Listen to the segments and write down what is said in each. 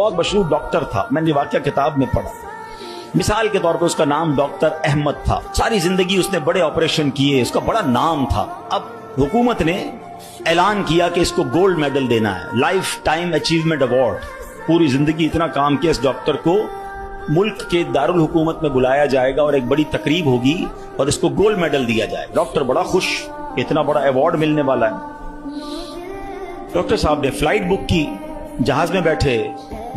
बहुत मशहूर डॉक्टर था, मैंने वाकया किताब में पढ़ा। मिसाल के तौर पे उसका नाम डॉक्टर अहमद था। सारी जिंदगी उसने बड़े ऑपरेशन किए, उसका बड़ा नाम था। अब हुकूमत ने ऐलान किया कि इसको गोल्ड मेडल देना है, लाइफ टाइम अचीवमेंट अवार्ड। पूरी जिंदगी इतना काम किया, इस डॉक्टर को मुल्क के दारुल हुकूमत में बुलाया जाएगा और एक बड़ी तकरीब होगी और इसको गोल्ड मेडल दिया जाएगा। डॉक्टर बड़ा खुश, इतना बड़ा अवार्ड मिलने वाला है। डॉक्टर साहब ने फ्लाइट बुक की, जहाज में बैठे।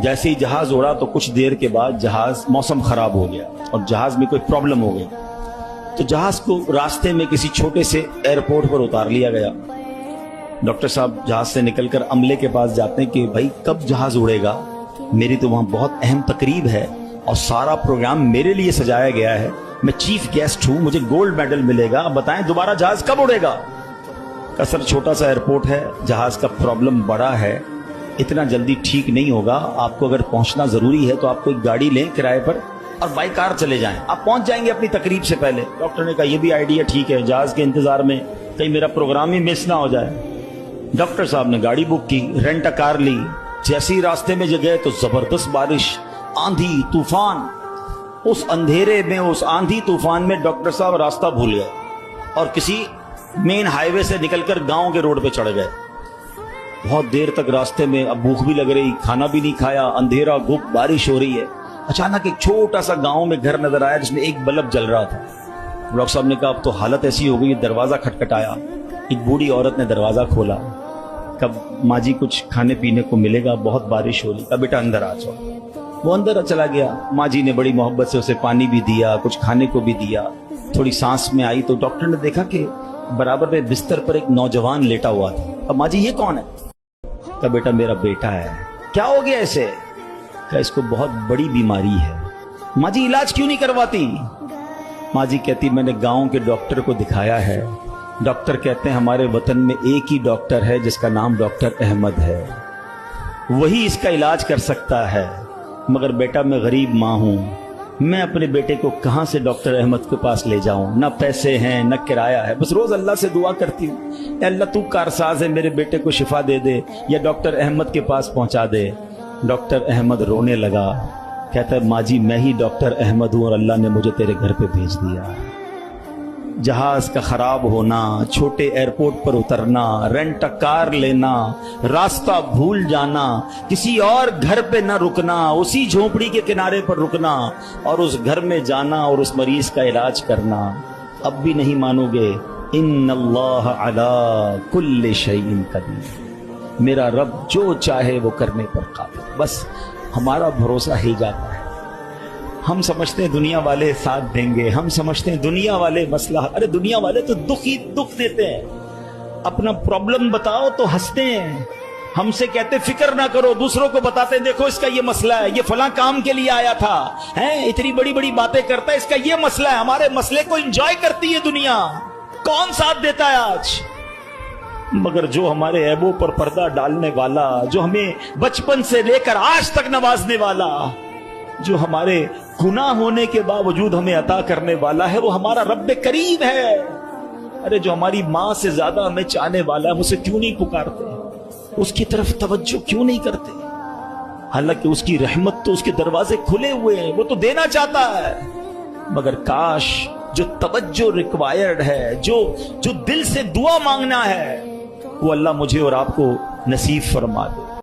जैसे ही जहाज उड़ा तो कुछ देर के बाद जहाज, मौसम खराब हो गया और जहाज में कोई प्रॉब्लम हो गई, तो जहाज को रास्ते में किसी छोटे से एयरपोर्ट पर उतार लिया गया। डॉक्टर साहब जहाज से निकलकर अमले के पास जाते हैं कि भाई कब जहाज उड़ेगा, मेरी तो वहां बहुत अहम तकरीब है और सारा प्रोग्राम मेरे लिए सजाया गया है, मैं चीफ गेस्ट हूं, मुझे गोल्ड मेडल मिलेगा, अब बताएं दोबारा जहाज कब उड़ेगा। का सर छोटा सा एयरपोर्ट है, जहाज का प्रॉब्लम बड़ा है, इतना जल्दी ठीक नहीं होगा, आपको अगर पहुंचना जरूरी है तो आप कोई गाड़ी लें किराए पर और बाई कार चले जाएं, आप पहुंच जाएंगे अपनी तकरीब से पहले। डॉक्टर ने कहा यह भी आइडिया ठीक है, जहाज के इंतजार में कहीं मेरा प्रोग्राम ही मिस ना हो जाए। डॉक्टर साहब ने गाड़ी बुक की, रेंट अ कार ली। जैसे ही रास्ते में गए तो जबरदस्त बारिश, आंधी तूफान। उस अंधेरे में, उस आंधी तूफान में डॉक्टर साहब रास्ता भूल गए और किसी मेन हाईवे से निकलकर गांव के रोड पे चढ़ गए। बहुत देर तक रास्ते में, अब भूख भी लग रही, खाना भी नहीं खाया, अंधेरा गुप, बारिश हो रही है। अचानक एक छोटा सा गांव में घर नजर आया जिसमें एक बल्ब जल रहा था। डॉक्टर साहब ने कहा अब तो हालत ऐसी हो गई, दरवाजा खटखटाया। एक बूढ़ी औरत ने दरवाजा खोला। कब माँ जी कुछ खाने पीने को मिलेगा, बहुत बारिश हो रही, कब बेटा अंदर आ जाओ। वो अंदर चला गया। माँ जी ने बड़ी मोहब्बत से उसे पानी भी दिया, कुछ खाने को भी दिया। थोड़ी सांस में आई तो डॉक्टर ने देखा कि बराबर में बिस्तर पर एक नौजवान लेटा हुआ था। अब माँ जी ये कौन है? कहा बेटा मेरा बेटा है। क्या हो गया इसे? कहा इसको बहुत बड़ी बीमारी है। माँ जी इलाज क्यों नहीं करवाती? माँ जी कहती मैंने गांव के डॉक्टर को दिखाया है, डॉक्टर कहते हैं हमारे वतन में एक ही डॉक्टर है जिसका नाम डॉक्टर अहमद है, वही इसका इलाज कर सकता है। मगर बेटा मैं गरीब माँ हूं, मैं अपने बेटे को कहां से डॉक्टर अहमद के पास ले जाऊं, न पैसे हैं न किराया है, बस रोज अल्लाह से दुआ करती हूँ अल्लाह तू कारसाज है, मेरे बेटे को शिफा दे दे या डॉक्टर अहमद के पास पहुंचा दे। डॉक्टर अहमद रोने लगा, कहता है माँ जी मैं ही डॉक्टर अहमद हूं और अल्लाह ने मुझे तेरे घर पे भेज दिया। जहाज का खराब होना, छोटे एयरपोर्ट पर उतरना, रेंट अ कार लेना, रास्ता भूल जाना, किसी और घर पे न रुकना, उसी झोपड़ी के किनारे पर रुकना और उस घर में जाना और उस मरीज का इलाज करना। अब भी नहीं मानोगे, इन्नल्लाह अला कुल्लि शैइन कदीर, मेरा रब जो चाहे वो करने पर काबिल। बस हमारा भरोसा हिल जाता है। हम समझते हैं दुनिया वाले साथ देंगे, हम समझते हैं दुनिया वाले मसला, अरे दुनिया वाले तो दुख ही दुख देते हैं। अपना प्रॉब्लम बताओ तो हंसते हैं, हमसे कहते फिक्र ना करो, दूसरों को बताते हैं देखो इसका ये मसला है, ये फलां काम के लिए आया था, हैं इतनी बड़ी बड़ी बातें करता है, इसका ये मसला है। हमारे मसले को एंजॉय करती है दुनिया, कौन साथ देता है आज? मगर जो हमारे ऐबों पर पर्दा डालने वाला, जो हमें बचपन से लेकर आज तक नवाजने वाला, जो हमारे गुनाह होने के बावजूद हमें अता करने वाला है, वो हमारा रब्बे करीम है। अरे जो हमारी माँ से ज्यादा हमें चाहने वाला है, उसे क्यों नहीं पुकारते, उसकी तरफ तवज्जो क्यों नहीं करते? हालांकि उसकी रहमत तो, उसके दरवाजे खुले हुए हैं, वो तो देना चाहता है। मगर काश जो तवज्जो रिक्वायर्ड है, जो दिल से दुआ मांगना है, वो अल्लाह मुझे और आपको नसीब फरमा दे।